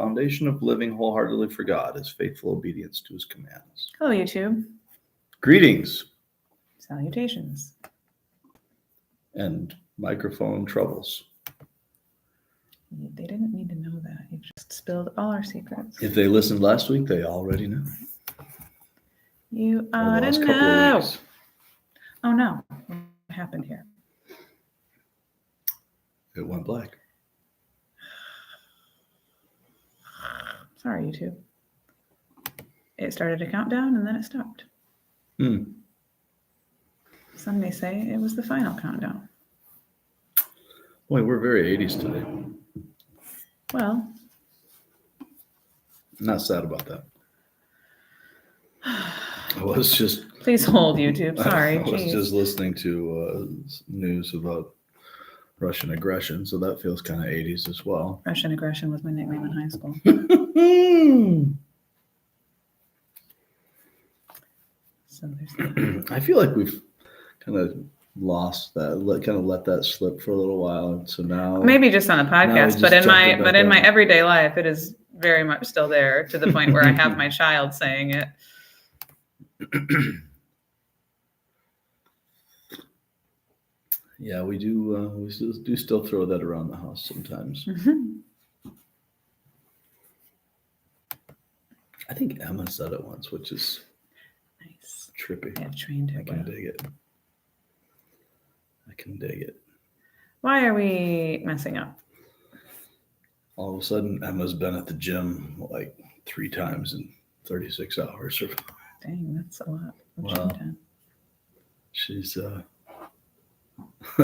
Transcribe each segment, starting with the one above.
foundation of living wholeheartedly for God is faithful obedience to his commands. Hello, YouTube. Greetings Salutations. and microphone troubles. They didn't need to know that. You just spilled all our secrets. If they listened last week, they already know. You Or ought the to last couple of know. weeks. Oh no. What happened here? It went black. Sorry, YouTube. It started a countdown and then it stopped. Some may say it was the final countdown. Boy, we're very 80s today. Well, I'm not sad about that. I was just please hold, YouTube. Sorry. I was Jeez. just listening to news about Russian aggression, so that feels kind of 80s as well. Russian aggression was my nickname in high school. So there's that. I feel like we've kind of lost that, let that slip for a little while, and so now Maybe just on the Now we podcast, just but in jumped it back my on. everyday life, it is very much still there to the point where I have my child saying it. yeah, we do. We still throw that around the house sometimes. Mhm. I think Emma said it once, which is Nice. trippy. I have trained I her can well. dig it. I can dig it. Why are we messing up? All of a sudden, Emma's been at the gym like 3 times in 36 hours. Dang, that's a lot. Wow. She's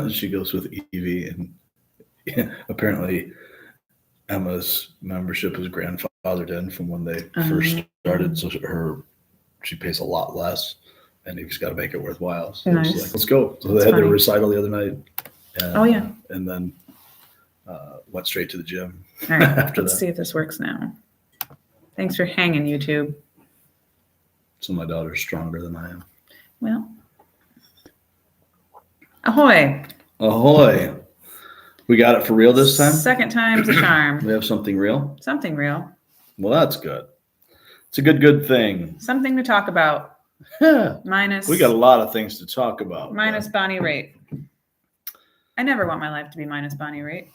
she goes with Evie, and apparently Emma's membership is grandfathered in from when they first started, so she pays a lot less, and Evie's got to make it worthwhile. So Nice. she's like, let's go. So That's they had their funny. recital the other night. And, Oh, yeah. and then went straight to the gym. All right, after let's that. see if this works now. Thanks for hanging, YouTube. So my daughter's stronger than I am. Well, ahoy. Ahoy! We got it for real this time? Second time's a charm. We have something real? Something real. Well, that's good. It's a good thing. Something to talk about. Yeah. Minus. We got a lot of things to talk about. Minus Bonnie Raitt. I never want my life to be minus Bonnie Raitt.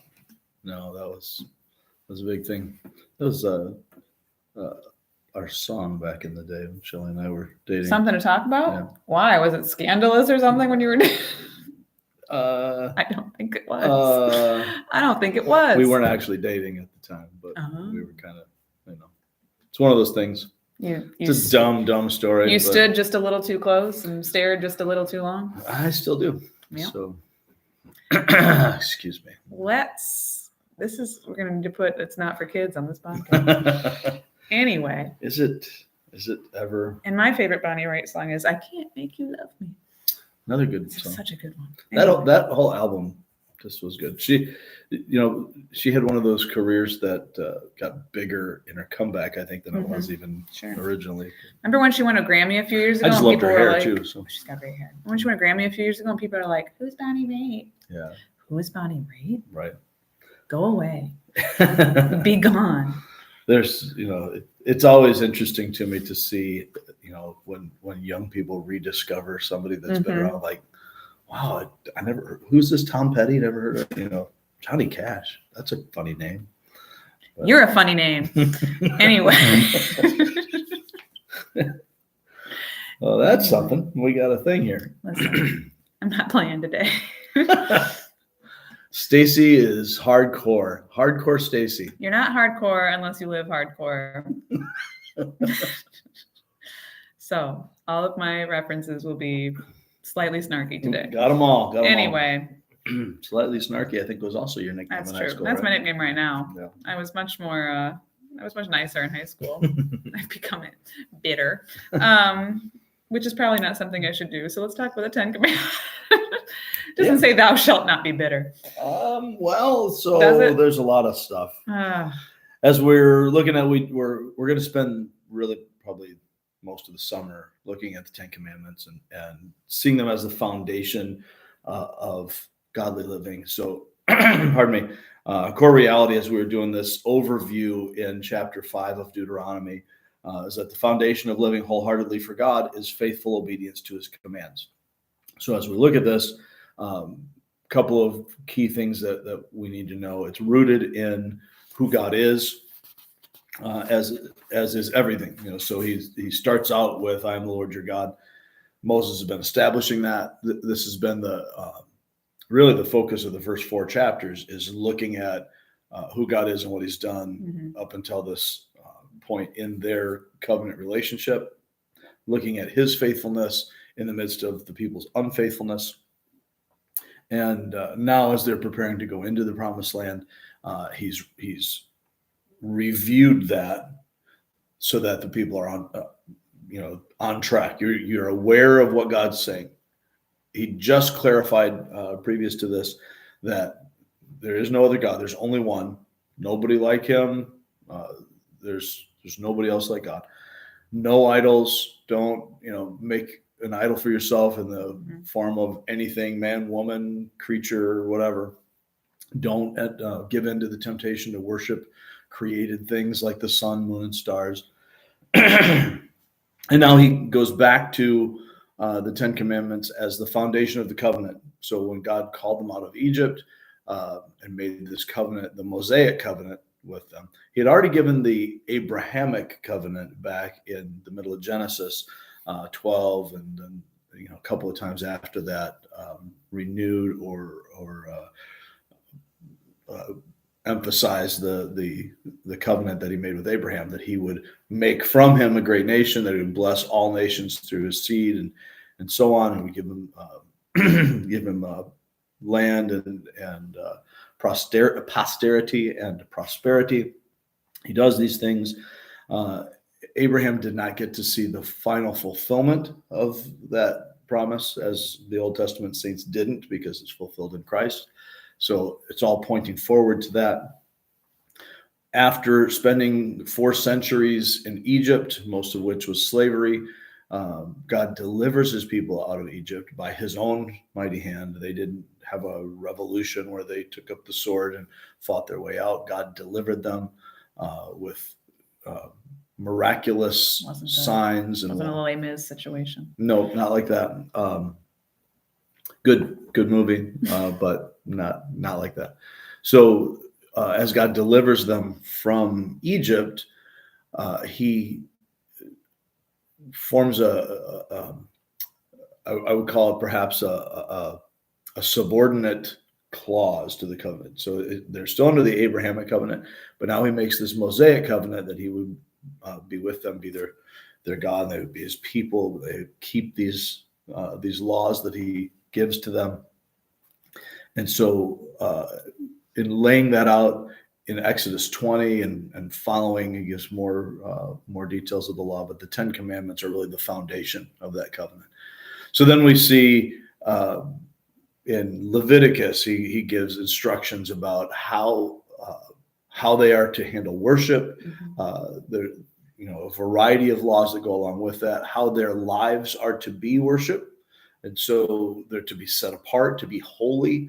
No, that was a big thing. That was our song back in the day when Shelly and I were dating. Something to talk about? Yeah. Why? Was it scandalous or something when you were dating? Uh, I don't think it was. I don't think it was. we weren't actually dating at the time, but Uh-huh. we were kind of, it's one of those things. You It's a dumb story. You but stood just a little too close and stared just a little too long. I still do. Yeah. So, excuse me. We're gonna need to put it's not for kids on this podcast. Anyway, Is it ever and my favorite Bonnie Raitt song is "I Can't Make You Love Me." another good It's song? such a good one. That whole album just was good. She had one of those careers that got bigger in her comeback, I think, than it was even Sure. originally. Remember when she won a Grammy a few years ago? I just and loved people her were hair like, too. So She's got great hair. When she won a Grammy a few years ago, and people are like, "Who's Bonnie Raitt? yeah, Who is Bonnie Raitt? right. Go away, be gone." There's, it's always interesting to me to see, when young people rediscover somebody that's been Mhm. around, like, wow, I never, who's this Tom Petty? Never heard of, Johnny Cash. That's a funny name. But- You're a funny name. Anyway. Well, that's something. We got a thing here. Listen, I'm not playing today. Stacy is hardcore. Hardcore Stacy. You're not hardcore unless you live hardcore. So all of my references will be slightly snarky today. Got them all. Anyway, Slightly snarky, I think, was also your nickname that's in high true. school. That's my right? nickname right now. Yeah. I was much nicer in high school. I've become bitter, which is probably not something I should do. So let's talk about the 10 Commandments. Doesn't say thou shalt not be bitter. Well, so Does it? there's a lot of stuff. Ah, As we're looking at, we're going to spend really probably most of the summer looking at the 10 Commandments and seeing them as the foundation of godly living. So pardon me, core reality as we were doing this overview in chapter 5 of Deuteronomy is that the foundation of living wholeheartedly for God is faithful obedience to his commands. So as we look at this, couple of key things that we need to know. It's rooted in who God is, as is everything. So he starts out with, "I am the Lord your God." Moses has been establishing that. This has been really the focus of the first 4 chapters, is looking at who God is and what he's done up until this point in their covenant relationship, looking at his faithfulness in the midst of the people's unfaithfulness. And now, as they're preparing to go into the promised land, he's reviewed that so that the people are on track. You're aware of what God's saying. He just clarified previous to this that there is no other God. There's only one. Nobody like him. There's nobody else like God. No idols. Don't make an idol for yourself in the form of anything, man, woman, creature, whatever. Don't give in to the temptation to worship created things like the sun, moon, and stars. And now he goes back to the 10 Commandments as the foundation of the covenant. So when God called them out of Egypt and made this covenant, the Mosaic covenant with them, he had already given the Abrahamic covenant back in the middle of Genesis 12, and then a couple of times after that, renewed or emphasized the covenant that he made with Abraham, that he would make from him a great nation, that he would bless all nations through his seed, and so on, and we give him land and posterity and prosperity. He does these things. Abraham did not get to see the final fulfillment of that promise, as the Old Testament saints didn't, because it's fulfilled in Christ. So it's all pointing forward to that. After spending 4 centuries in Egypt, most of which was slavery, God delivers his people out of Egypt by his own mighty hand. They didn't have a revolution where they took up the sword and fought their way out. God delivered them with miraculous signs. Wasn't a Les Mis situation. No, not like that. Good movie, but not like that. So as God delivers them from Egypt, he forms I would call it perhaps a subordinate clause to the covenant. So they're still under the Abrahamic covenant, but now he makes this Mosaic covenant that he would be with them, be their God, and they would be his people. They would keep these laws that he gives to them. And so in laying that out in Exodus 20 and following, he gives more details of the law, but the 10 Commandments are really the foundation of that covenant. So then we see in Leviticus, he gives instructions about how they are to handle worship. There, a variety of laws that go along with that, how their lives are to be worship. And so they're to be set apart, to be holy,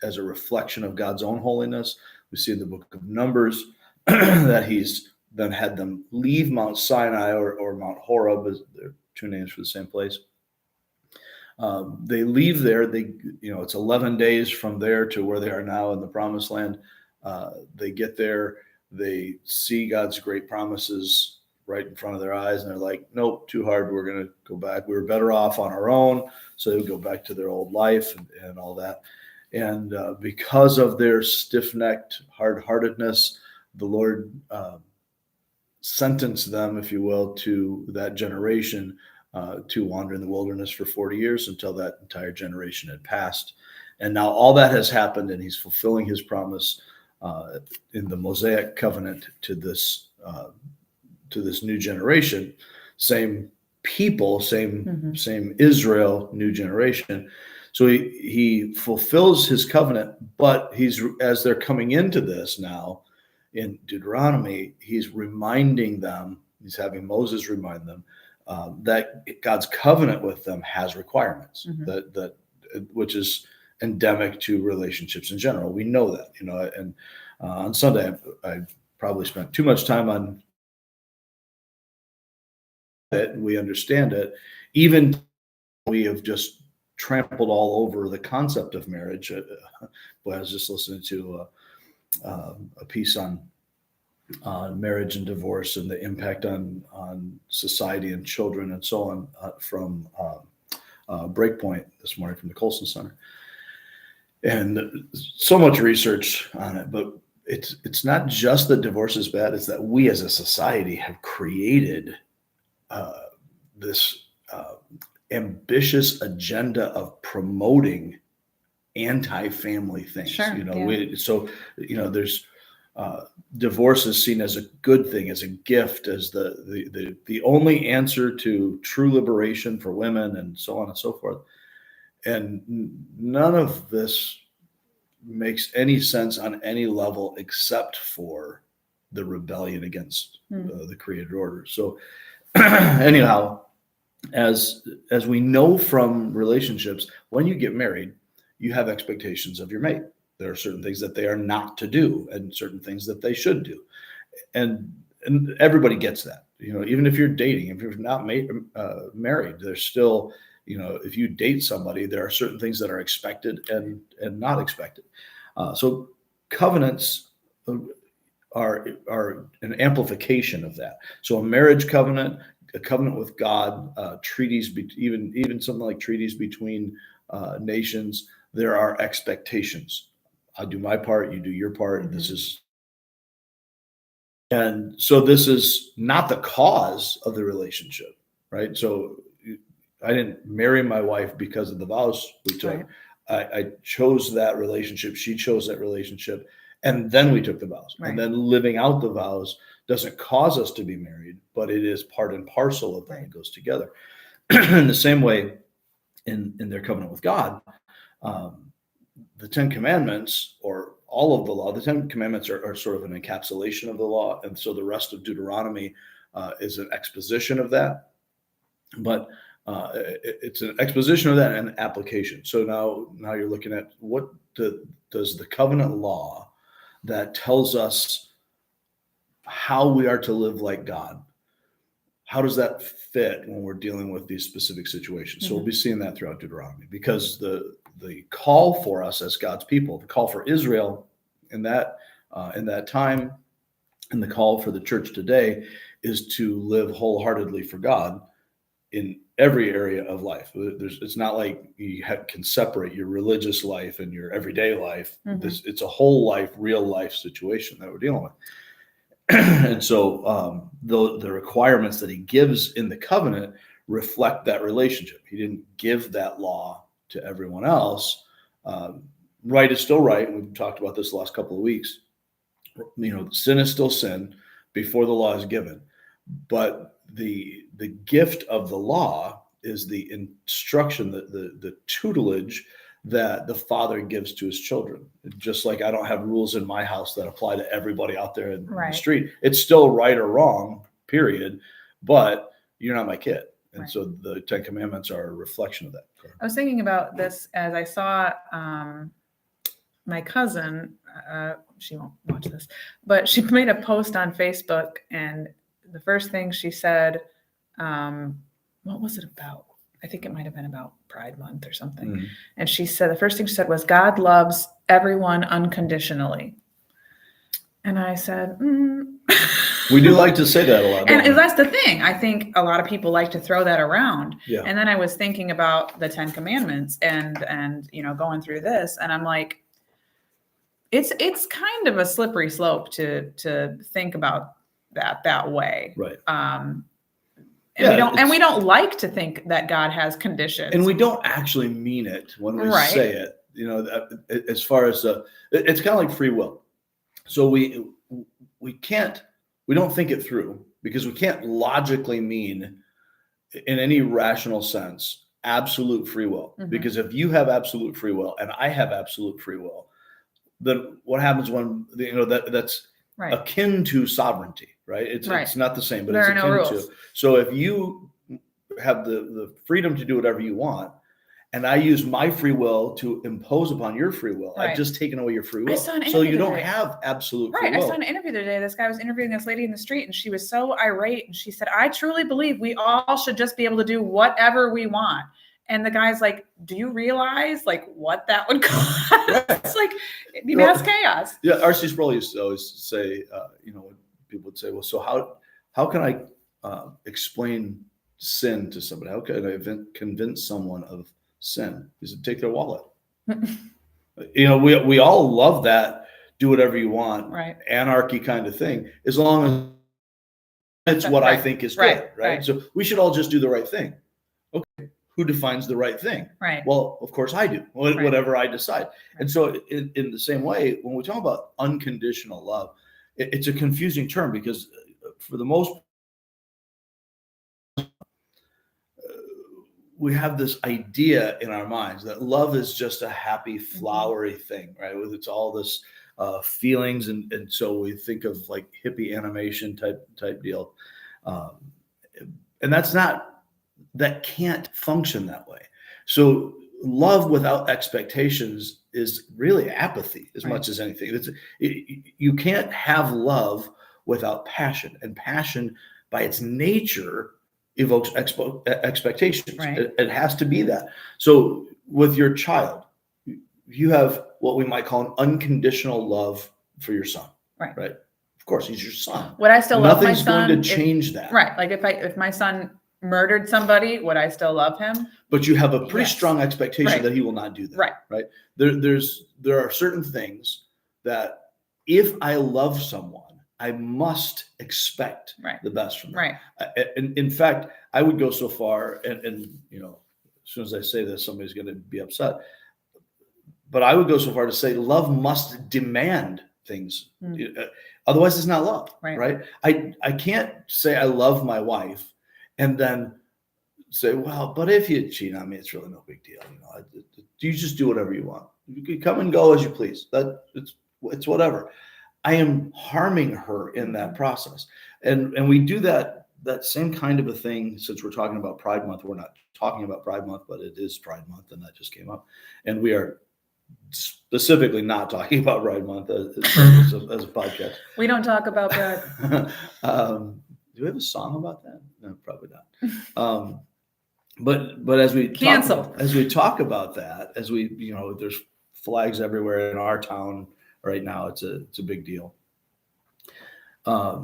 as a reflection of God's own holiness. We see in the book of Numbers that he's then had them leave Mount Sinai or Mount Horeb, as they're 2 names for the same place. They leave there. It's 11 days from there to where they are now in the promised land. They get there. They see God's great promises right in front of their eyes, and they're like, nope, too hard. We're going to go back. We were better off on our own. So they would go back to their old life and all that. And because of their stiff-necked hard-heartedness, the Lord sentenced them, if you will, to that generation to wander in the wilderness for 40 years until that entire generation had passed. And now all that has happened, and he's fulfilling his promise in the Mosaic covenant to this new generation. Same people, same Israel, new generation. So he fulfills his covenant, but as they're coming into this now in Deuteronomy, he's reminding them, he's having Moses remind them that God's covenant with them has requirements, that which is endemic to relationships in general. We know that, and on Sunday, I probably spent too much time on it. We understand it. Even we have just trampled all over the concept of marriage. I was just listening to a piece on marriage and divorce and the impact on society and children and so on from Breakpoint this morning from the Colson Center. And so much research on it, but it's not just that divorce is bad, it's that we as a society have created this ambitious agenda of promoting anti-family things. Sure, There's divorce is seen as a good thing, as a gift, as the only answer to true liberation for women, and so on and so forth. And none of this makes any sense on any level except for the rebellion against the created order. So anyhow, as we know from relationships, when you get married, you have expectations of your mate. There are certain things that they are not to do and certain things that they should do. And everybody gets that, even if you're dating, if you're not married, there's still, if you date somebody, there are certain things that are expected and not expected. So covenants are an amplification of that. So a marriage covenant, a covenant with God, treaties, even something like treaties between nations, there are expectations. I do my part, you do your part. Mm-hmm. And so this is not the cause of the relationship, right? So I didn't marry my wife because of the vows we took. Right. I chose that relationship. She chose that relationship. And then we took the vows. Right. And then living out the vows doesn't cause us to be married, but it is part and parcel of that. Right. It goes together. In the same way, in their covenant with God, the Ten Commandments, or all of the law, the Ten Commandments are sort of an encapsulation of the law. And so the rest of Deuteronomy is an exposition of that. But it's an exposition of that and an application. So now you're looking at what does the covenant law that tells us how we are to live like God, how does that fit when we're dealing with these specific situations? Mm-hmm. So we'll be seeing that throughout Deuteronomy, because the call for us as God's people, the call for Israel in that time, and the call for the church today is to live wholeheartedly for God in every area of life. It's not like you can separate your religious life and your everyday life. Mm-hmm. It's a whole life, real life situation that we're dealing with. And so the requirements that he gives in the covenant reflect that relationship. He didn't give that law to everyone else. Right is still right. We've talked about this the last couple of weeks. Sin is still sin before the law is given. But the gift of the law is the instruction, the tutelage that the father gives to his children. Just like I don't have rules in my house that apply to everybody out there in the street. It's still right or wrong, period. But you're not my kid. And so the Ten Commandments are a reflection of that. I was thinking about this as I saw my cousin, she won't watch this, but she made a post on Facebook, and the first thing she said, what was it about? I think it might have been about Pride Month or something. Mm-hmm. And she said, the first thing she said was, God loves everyone unconditionally. And I said, We do like to say that a lot. And that's the thing. I think a lot of people like to throw that around. Yeah. And then I was thinking about the Ten Commandments and going through this, and I'm like, it's kind of a slippery slope to think about that way. Right. And we don't like to think that God has conditions. And we don't actually mean it when we say it. As far as it's kind of like free will. So we don't think it through, because we can't logically mean in any rational sense absolute free will. Mm-hmm. Because if you have absolute free will and I have absolute free will, then what happens when that's akin to sovereignty, right? It's not the same, but it's akin to. So if you have the freedom to do whatever you want, and I use my free will to impose upon your free will, Right. I've just taken away your free I will. saw an So you interview don't today. have absolute free Right. I will. saw an interview the other day. This guy was interviewing this lady in the street, and she was so irate. And she said, I truly believe we all should just be able to do whatever we want. And the guy's like, do you realize like what that would cost? Right. It's like, Well, mass chaos. Yeah, R.C. Sproul used to always say, when people would say, well, so how can I explain sin to somebody? How can I convince someone of sin? He said, take their wallet. We all love that, do whatever you want, Right. anarchy kind of thing, as long as it's what I Right. think is good, Right. right? Right. So we should all just do the right thing. Okay, who defines the right thing? Right. Well, of course I do, Right. whatever I decide. Right. And so in the same way, when we talk about unconditional love, it's a confusing term because for the most we have this idea in our minds that love is just a happy, flowery thing, right? With it's all this feelings, and so we think of like hippie animation type deal, and that can't function that way. So love without expectations is really apathy as Right. much as anything. You can't have love without passion, and passion by its nature evokes expectations. Right. It has to be that. So with your child, you have what we might call an unconditional love for your son. Right. Right. Of course, he's your son. Would I still love my Nothing's son? going to change that. Right. Like if my son murdered somebody, would I still love him? But you have a pretty Yes. strong expectation Right. that he will not do that. Right. There are certain things that if I love someone, I must expect Right. the best from them. Right. And in fact, I would go so far, and as soon as I say this, somebody's going to be upset. But I would go so far to say love must demand things. Otherwise, it's not love. Right. I can't say I love my wife and then say, well, but if you cheat on me, it's really no big deal. You just do whatever you want. You can come and go as you please. It's whatever. I am harming her in that process. And we do that same kind of a thing. Since we're talking about Pride Month, we're not talking about Pride Month, but it is Pride Month, and that just came up. And we are specifically not talking about Pride Month as a podcast. We don't talk about that. Do we have a song about that? No, probably not. But as we Canceled. talk about that, as we there's flags everywhere in our town right now. It's a big deal. The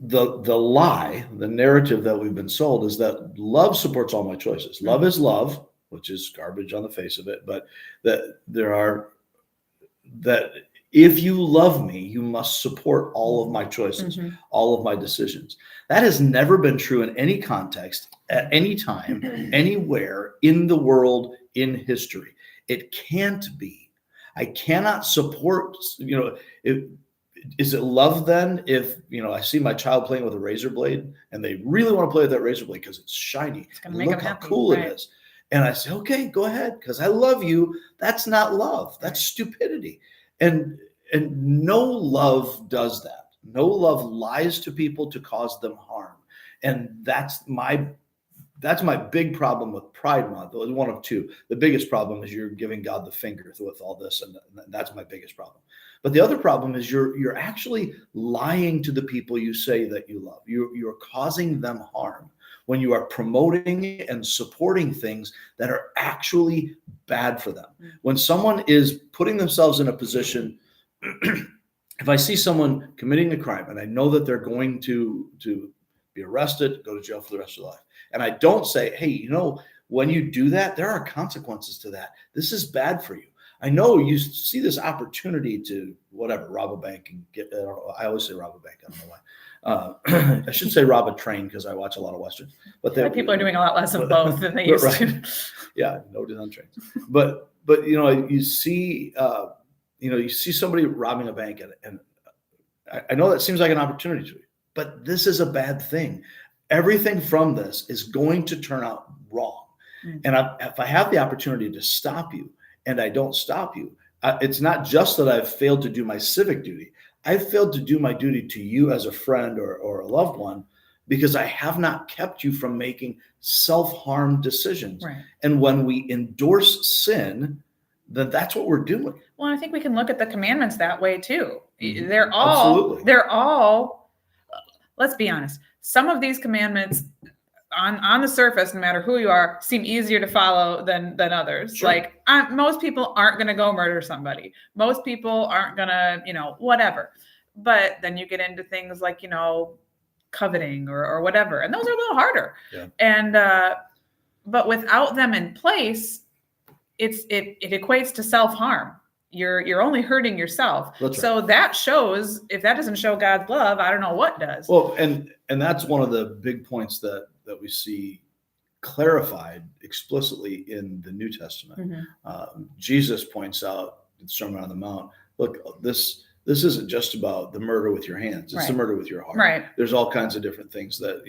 lie, the narrative that we've been sold is that love supports all my choices. Love is love, which is garbage on the face of it, but that if you love me, you must support all of my choices, all of my decisions. That has never been true in any context, at any time, anywhere in the world, in history. It can't be. I cannot support, is it love then if, I see my child playing with a razor blade and they really want to play with that razor blade because it's shiny. Gonna make Look them how happy, cool right. it is. And I say, okay, go ahead, because I love you. That's not love. That's stupidity. And no love does that. No love lies to people to cause them harm. And that's my big problem with Pride Month. It was one of two. The biggest problem is you're giving God the finger with all this, and that's my biggest problem. But the other problem is you're actually lying to the people you say that you love. You're causing them harm when you are promoting and supporting things that are actually bad for them. When someone is putting themselves in a position, if I see someone committing a crime and I know that they're going to be arrested, go to jail for the rest of their life, and I don't say, hey, when you do that, there are consequences to that. This is bad for you. I know you see this opportunity to rob a bank and get. I always say rob a bank. I don't know why. I should say rob a train because I watch a lot of westerns. But People are doing a lot less of both than they used to. Yeah, noted on trains. But you see somebody robbing a bank, and I know that seems like an opportunity to you, but this is a bad thing. Everything from this is going to turn out wrong. And if I have the opportunity to stop you and I don't stop you, it's not just that I've failed to do my civic duty. I've failed to do my duty to you as a friend or a loved one because I have not kept you from making self-harm decisions. Right. And when we endorse sin, then that's what we're doing. Well, I think we can look at the commandments that way too. Mhm. They're all, let's be honest. Some of these commandments on the surface, no matter who you are, seem easier to follow than others. Sure. Like most people aren't going to go murder somebody. Most people aren't going to, whatever. But then you get into things like, coveting or whatever. And those are a little harder. Yeah. And, but without them in place, it equates to self-harm. You're only hurting yourself. That's right. So that shows, if that doesn't show God's love, I don't know what does. Well, and that's one of the big points that we see clarified explicitly in the New Testament. Jesus points out in the Sermon on the Mount, look, this isn't just about the murder with your hands. It's the murder with your heart. Right. There's all kinds of different things that,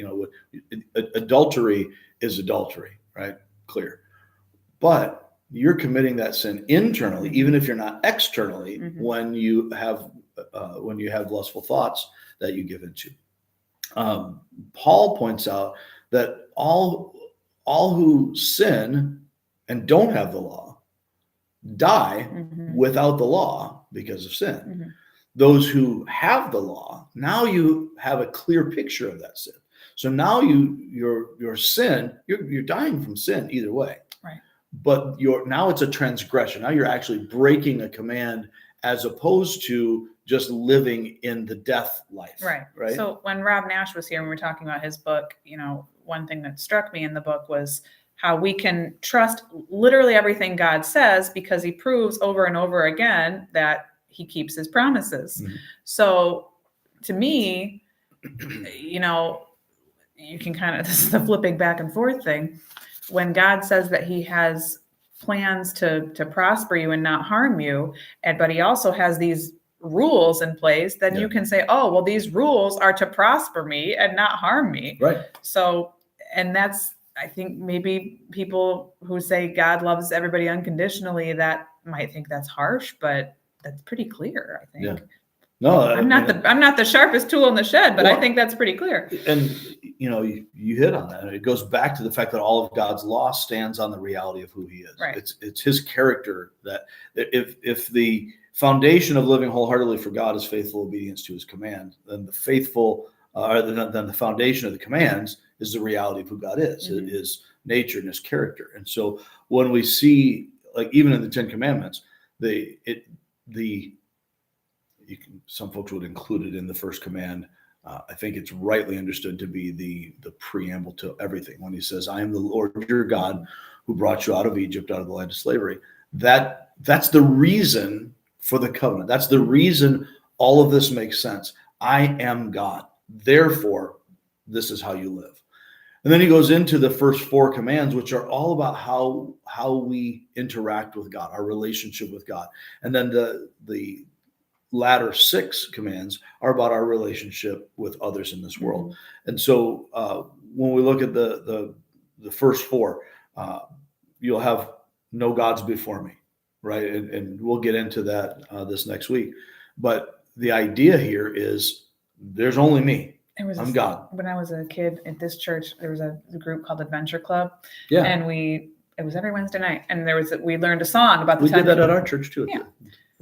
adultery is adultery, right? Clear. But you're committing that sin internally, even if you're not externally, when you have lustful thoughts that you give into. Paul points out that all who sin and don't have the law die without the law because of sin. Those who have the law, now you have a clear picture of that sin. So now your sin, you're dying from sin either way. Right. But now it's a transgression. Now you're actually breaking a command as opposed to just living in the death life. Right. So when Rob Nash was here and we were talking about his book, one thing that struck me in the book was how we can trust literally everything God says because he proves over and over again that he keeps his promises. So to me, you can kind of, this is the flipping back and forth thing. When God says that he has plans to prosper you and not harm you, but he also has these rules in place, then you can say, oh, well, these rules are to prosper me and not harm me. Right. So, and that's, I think maybe people who say God loves everybody unconditionally, that might think that's harsh, but that's pretty clear, I think. Yeah. No, I'm not the sharpest tool in the shed, but I think that's pretty clear. And you hit on that. It goes back to the fact that all of God's law stands on the reality of who he is. Right. It's his character that if the foundation of living wholeheartedly for God is faithful obedience to his command, then the foundation of the commands is the reality of who God is, his nature and his character. And so when we see, like even in the Ten Commandments, some folks would include it in the first command. I think it's rightly understood to be the preamble to everything. When he says, I am the Lord your God who brought you out of Egypt, out of the land of slavery. That's the reason for the covenant. That's the reason all of this makes sense. I am God. Therefore, this is how you live. And then he goes into the first four commands, which are all about how we interact with God, our relationship with God. And then the latter six commands are about our relationship with others in this world. And so when we look at the first four, you'll have no gods before me, right? And we'll get into that this next week. But the idea here is there's only me. I'm God. When I was a kid at this church, there was a group called Adventure Club. Yeah. And it was every Wednesday night. And we learned a song about the 10 We did that at our church too. Yeah.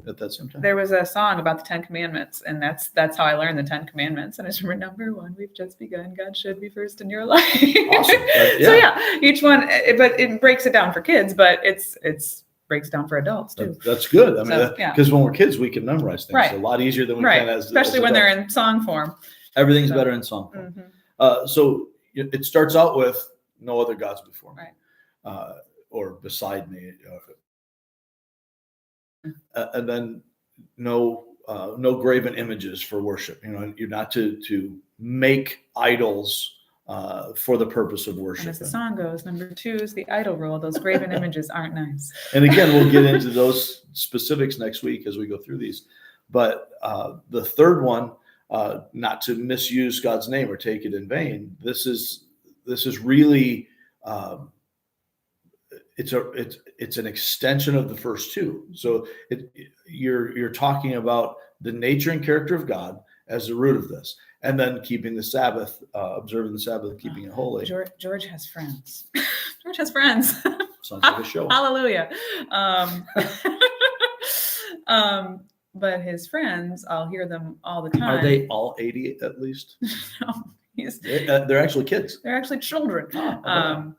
At that same time. There was a song about the 10 Commandments, and that's how I learned the 10 Commandments. And I just remember number 1, we've just begun. God should be first in your life. Awesome. So yeah, each one, but it breaks it down for kids, but it's breaks it down for adults too. That's good. I mean, because when we're kids, we can memorize things a lot easier than we can especially when they're in song form. Everything's better in song form. So it starts out with no other gods before me, or beside me. And then no graven images for worship. You're not to make idols for the purpose of worship. And as the song goes, number 2 is the idol rule. Those graven images aren't nice. And again, we'll get into those specifics next week as we go through these. But the third one, not to misuse God's name or take it in vain. This is really. It's an extension of the first two. So you're talking about the nature and character of God as the root of this. And then keeping the Sabbath, observing the Sabbath, keeping it holy. George has friends. George has friends. Sounds like a show. Hallelujah. But his friends, I'll hear them all the time. Are they all 80 at least? No, They're actually kids. they're actually children. Oh,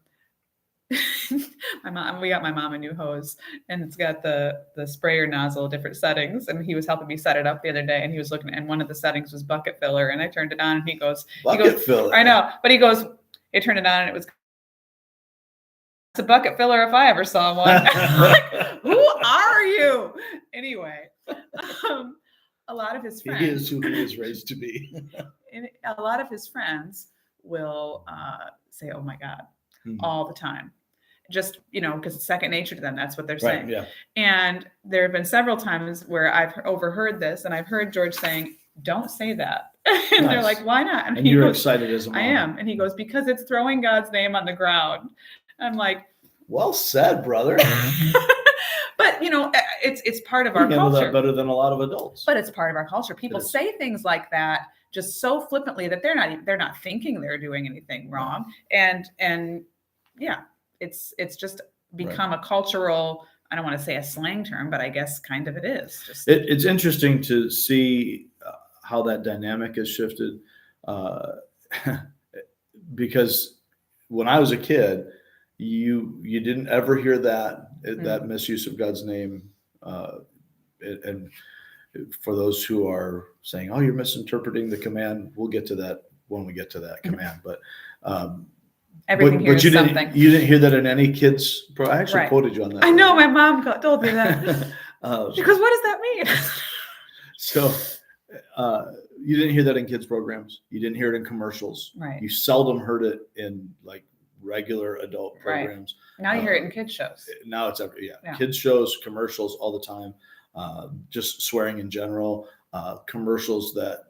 We got my mom a new hose, and it's got the sprayer nozzle, different settings. And he was helping me set it up the other day, and he was looking, and one of the settings was bucket filler, and I turned it on, and he goes, filler. I know, but he goes, I turned it on, and it was a bucket filler if I ever saw one. Like, who are you? Anyway, a lot of his friends. He is who he is raised to be. And a lot of his friends will say, "Oh my God," all the time. Just, because it's second nature to them. That's what they're saying. Right, yeah. And there have been several times where I've overheard this, and I've heard George saying, "Don't say that." And they're like, "Why not?" And you're excited as a mom. I am. And he goes, "Because it's throwing God's name on the ground." I'm like, well said, brother. But it's part of our handle culture. that better than a lot of adults. But it's part of our culture. People say things like that just so flippantly that they're not thinking they're doing anything wrong. And yeah, it's just become a cultural, I don't want to say a slang term, but I guess kind of it is. Just it's interesting to see how that dynamic has shifted, because when I was a kid, you didn't ever hear that misuse of God's name, and for those who are saying, "Oh, you're misinterpreting the command," we'll get to that when we get to that command. But everything here is something. You didn't hear that in any kids. I actually quoted you on that. I know, my mom told me that. She goes, "What does that mean?" So you didn't hear that in kids programs. You didn't hear it in commercials. Right. You seldom heard it in like regular adult programs. Right. Now you hear it in kids shows. Now it's kids shows, commercials all the time. Just swearing in general. Commercials that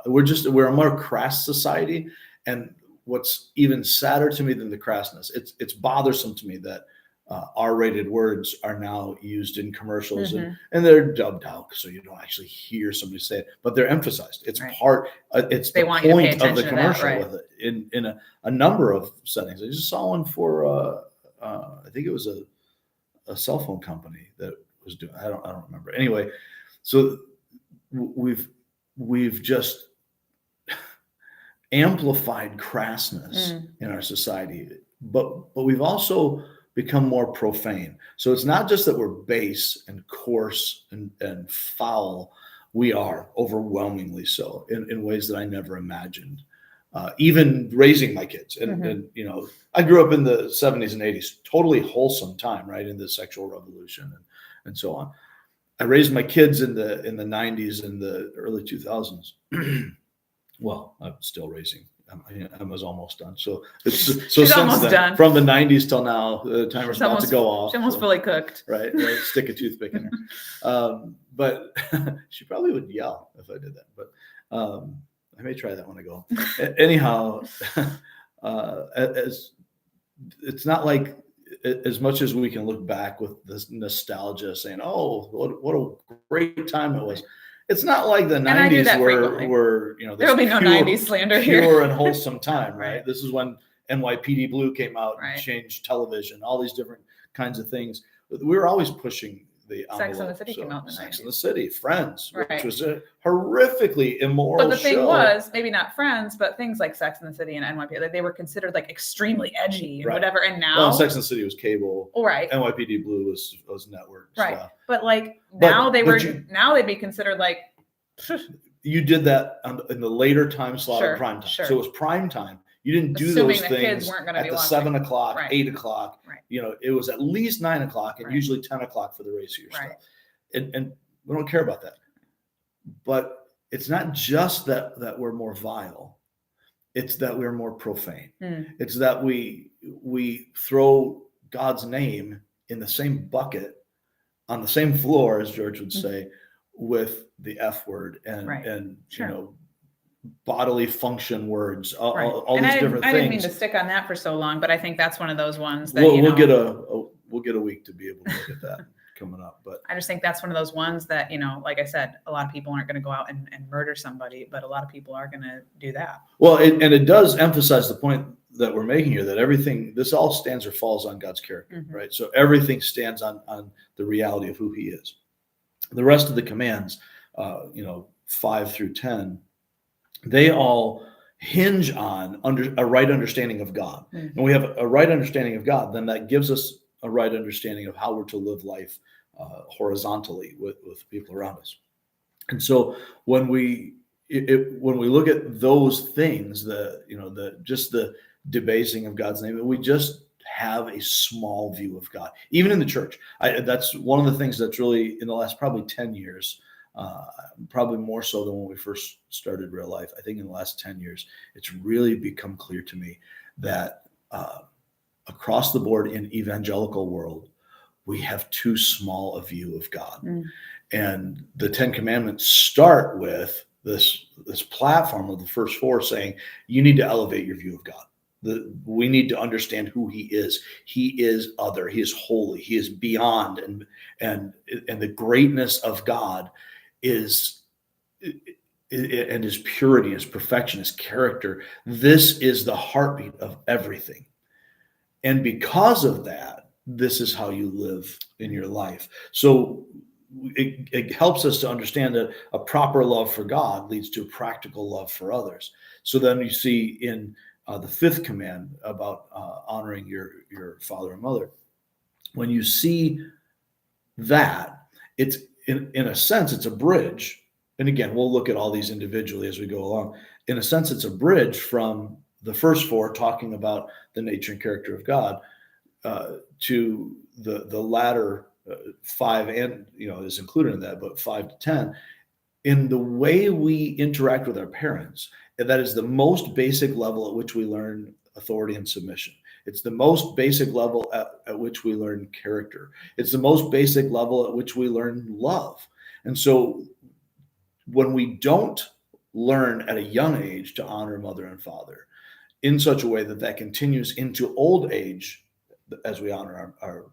we're a more crass society, and what's even sadder to me than the crassness, it's bothersome to me that R-rated words are now used in commercials, and they're dubbed out so you don't actually hear somebody say it, but they're emphasized. It's part. It's the point of the commercial with it in a number of settings. I just saw one for I think it was a cell phone company that was doing. I don't remember. Anyway, so we've just amplified crassness in our society, but we've also become more profane. So it's not just that we're base and coarse and foul. We are overwhelmingly so in ways that I never imagined. Even raising my kids, and I grew up in the 70s and 80s, totally wholesome time, right, in the sexual revolution and so on. I raised my kids in the 90s and the early 2000s. Well, I'm still raising. I was almost done. So she's almost done. From the 90s till now, the timer's about to go off. She's almost fully cooked. Right. Stick a toothpick in her. But she probably would yell if I did that. But I may try that when I go. Anyhow, it's not like, as much as we can look back with this nostalgia saying, "Oh, what a great time it was." It's not like the 90s were there'll be no 90s slander here. Pure and wholesome time, right? This is when NYPD Blue came out and changed television, all these different kinds of things. We were always pushing the envelope. Sex and the City came out in the 90s. Sex and the City, Friends, which was a horrifically immoral show. But the thing was, maybe not Friends, but things like Sex and the City and NYPD, they were considered like extremely edgy and whatever. And now, Sex and the City was cable. Right. NYPD Blue was network stuff. But like now now they'd be considered like. You did that in the later time slot of prime time. So it was prime time. You didn't do those things at the 7 o'clock, 8 o'clock. Right. It was at least 9 o'clock and usually 10 o'clock for the racier stuff. And we don't care about that. But it's not just that we're more vile. It's that we're more profane. It's that we throw God's name in the same bucket on the same floor, as George would say, with the F word and bodily function words, all these different things. I didn't mean to stick on that for so long, but I think that's one of those ones that we'll get a week to be able to look at that coming up. But I just think that's one of those ones that, like I said, a lot of people aren't going to go out and murder somebody, but a lot of people are going to do that. well, and it does emphasize the point that we're making here, that this all stands or falls on God's character, Mhm. right? So everything stands on the reality of who he is. The rest of the commands, 5 through 10, they all hinge on a right understanding of God. Mhm. And we have a right understanding of God, then that gives us a right understanding of how we're to live life horizontally with people around us. And so when we look at those things, just the debasing of God's name, we just have a small view of God, even in the church. That's one of the things that's really, in the last probably 10 years, probably more so than when we first started Real Life. I think in the last 10 years, it's really become clear to me that across the board in evangelical world, we have too small a view of God. Mm. And the 10 Commandments start with this platform of the first 4 saying, you need to elevate your view of God. We need to understand who he is. He is other. He is holy. He is beyond. And the greatness of God is, and his purity, his perfection, his character. This is the heartbeat of everything. And because of that, this is how you live in your life. So it helps us to understand that a proper love for God leads to a practical love for others. So then you see in the 5th command about honoring your father and mother, when you see that, it's in a sense, it's a bridge. And again, we'll look at all these individually as we go along. In a sense, it's a bridge from the first 4 talking about the nature and character of God to the latter 5, and is included in that, but 5 to 10, in the way we interact with our parents. And that is the most basic level at which we learn authority and submission. It's the most basic level at which we learn character. It's the most basic level at which we learn love. And so when we don't learn at a young age to honor mother and father in such a way that continues into old age as we honor our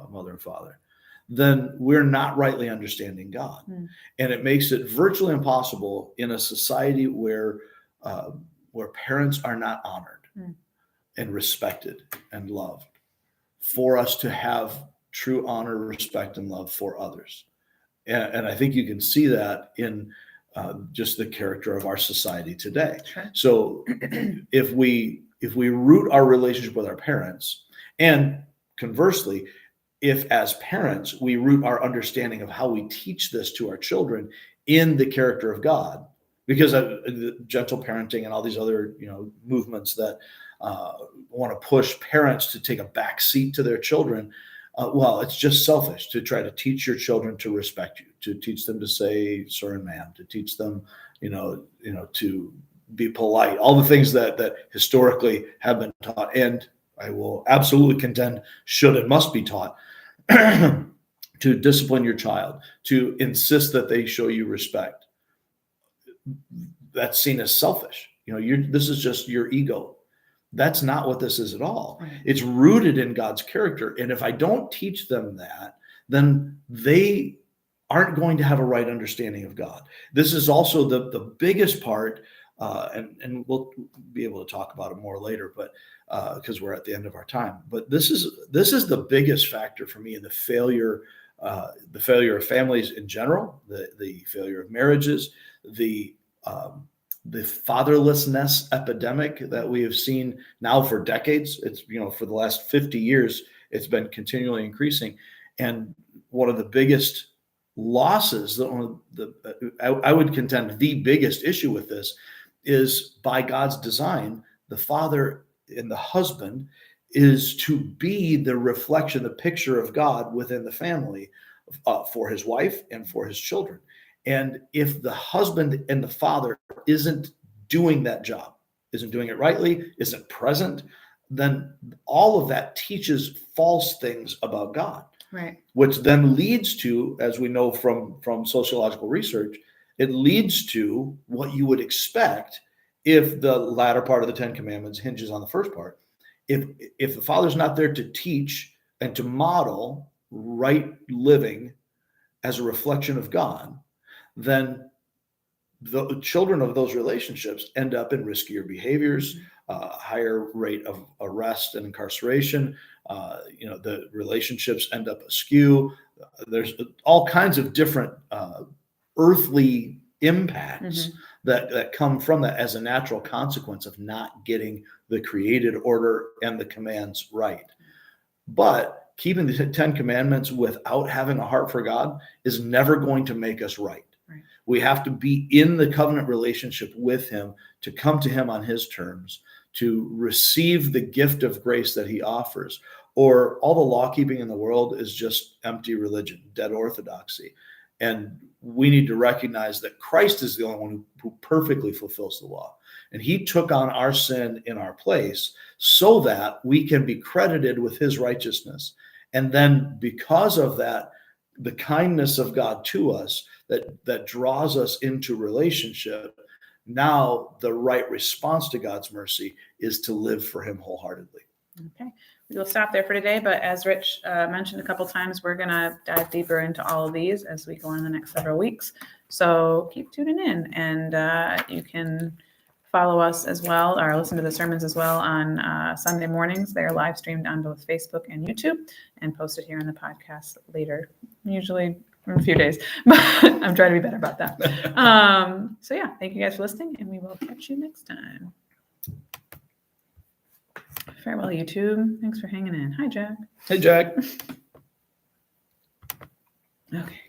mother and father, then we're not rightly understanding God. And it makes it virtually impossible in a society where parents are not honored and respected and loved, for us to have true honor, respect, and love for others. And I think you can see that in just the character of our society today. Sure. So if we root our relationship with our parents, and conversely, if as parents we root our understanding of how we teach this to our children in the character of God, because gentle parenting and all these other movements that want to push parents to take a back seat to their children, well, it's just selfish to try to teach your children to respect you, to teach them to say sir and ma'am, to teach them to be polite, all the things that historically have been taught, and I will absolutely contend should and must be taught. To discipline your child, to insist that they show you respect. That's seen as selfish. This is just your ego. That's not what this is at all. Right. It's rooted in God's character. And if I don't teach them that, then they aren't going to have a right understanding of God. This is also the biggest part, and we'll be able to talk about it more later, but because we're at the end of our time. But this is the biggest factor for me in the failure of families in general, the failure of marriages, the fatherlessness epidemic that we have seen now for decades. It's for the last 50 years, it's been continually increasing, and one of the biggest losses, I would contend the biggest issue with this is, by God's design, the father and the husband is to be the reflection, the picture of God within the family for his wife and for his children. And if the husband and the father isn't doing that job, isn't doing it rightly, isn't present, then all of that teaches false things about God. Right. Which then leads to, as we know from sociological research, it leads to what you would expect if the latter part of the 10 Commandments hinges on the first part. If the father's not there to teach and to model right living as a reflection of God, then the children of those relationships end up in riskier behaviors, higher rate of arrest and incarceration. The relationships end up askew. There's all kinds of different earthly impacts that come from that as a natural consequence of not getting the created order and the commands right. But keeping the 10 commandments without having a heart for God is never going to make us right. We have to be in the covenant relationship with him to come to him on his terms, to receive the gift of grace that he offers. Or all the law keeping in the world is just empty religion, dead orthodoxy. And we need to recognize that Christ is the only one who perfectly fulfills the law. And he took on our sin in our place so that we can be credited with his righteousness. And then because of that, the kindness of God to us that draws us into relationship, now the right response to God's mercy is to live for him wholeheartedly. Okay. We'll stop there for today, but as Rich mentioned a couple times, we're going to dive deeper into all of these as we go on the next several weeks. So keep tuning in, and you can follow us as well, or listen to the sermons as well on Sunday mornings. They're live streamed on both Facebook and YouTube and posted here on the podcast later, usually in a few days, but I'm trying to be better about that. So yeah, thank you guys for listening, and we will catch you next time. Farewell, YouTube. Thanks for hanging in. Hi, Jack. Hey, Jack. Okay.